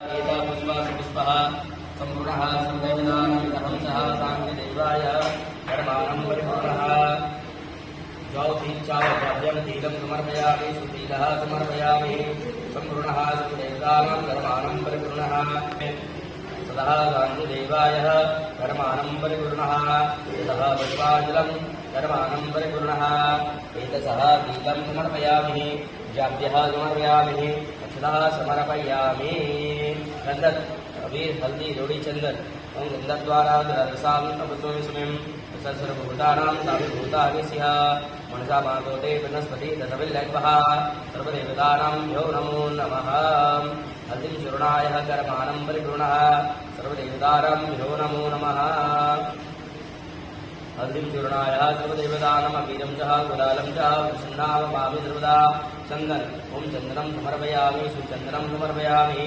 पुष्पः सम्पूर्णः सर्वदेवतानामिदहंसः साङ्ख्यदेवाय कर्माणं परिपूर्णः ज्योतिश्चावचाभ्यं तीलं समर्पयामि सुतीलः समर्पयामि सम्पूर्णः सर्वदेवतानां कर्माणं परिपूर्णः सदः साङ्ख्यदेवाय कर्माणं परिपूर्णः सदः पुष्पाजलं कर्माणं परिपूर्णः एतसः तीलं समर्पयामि जाभ्यः समर्पयामि अक्षतः समर्पयामि गंधक अबीर हल्दी रोड़ी चंदन ओम गंधक द्वारा रसाम अपस्वमिस्मिं सर्वभूतानां ताभिर्भूतानि स्याः मनसा मातोते वनस्पति तदविल्लग्भः सर्वदेवतानां यो नमो नमः हल्दीं चूर्णाय कर्माणं परिपूर्णः सर्वदेवतानां यो नमो नमः हल्दीं चूर्णाय सर्वदेवतानां अबीरं च गुलालं च प्रसन्नावपामि सर्वदा चंदन ओम चंदनं समर्पयामि सुचंदनं समर्पयामि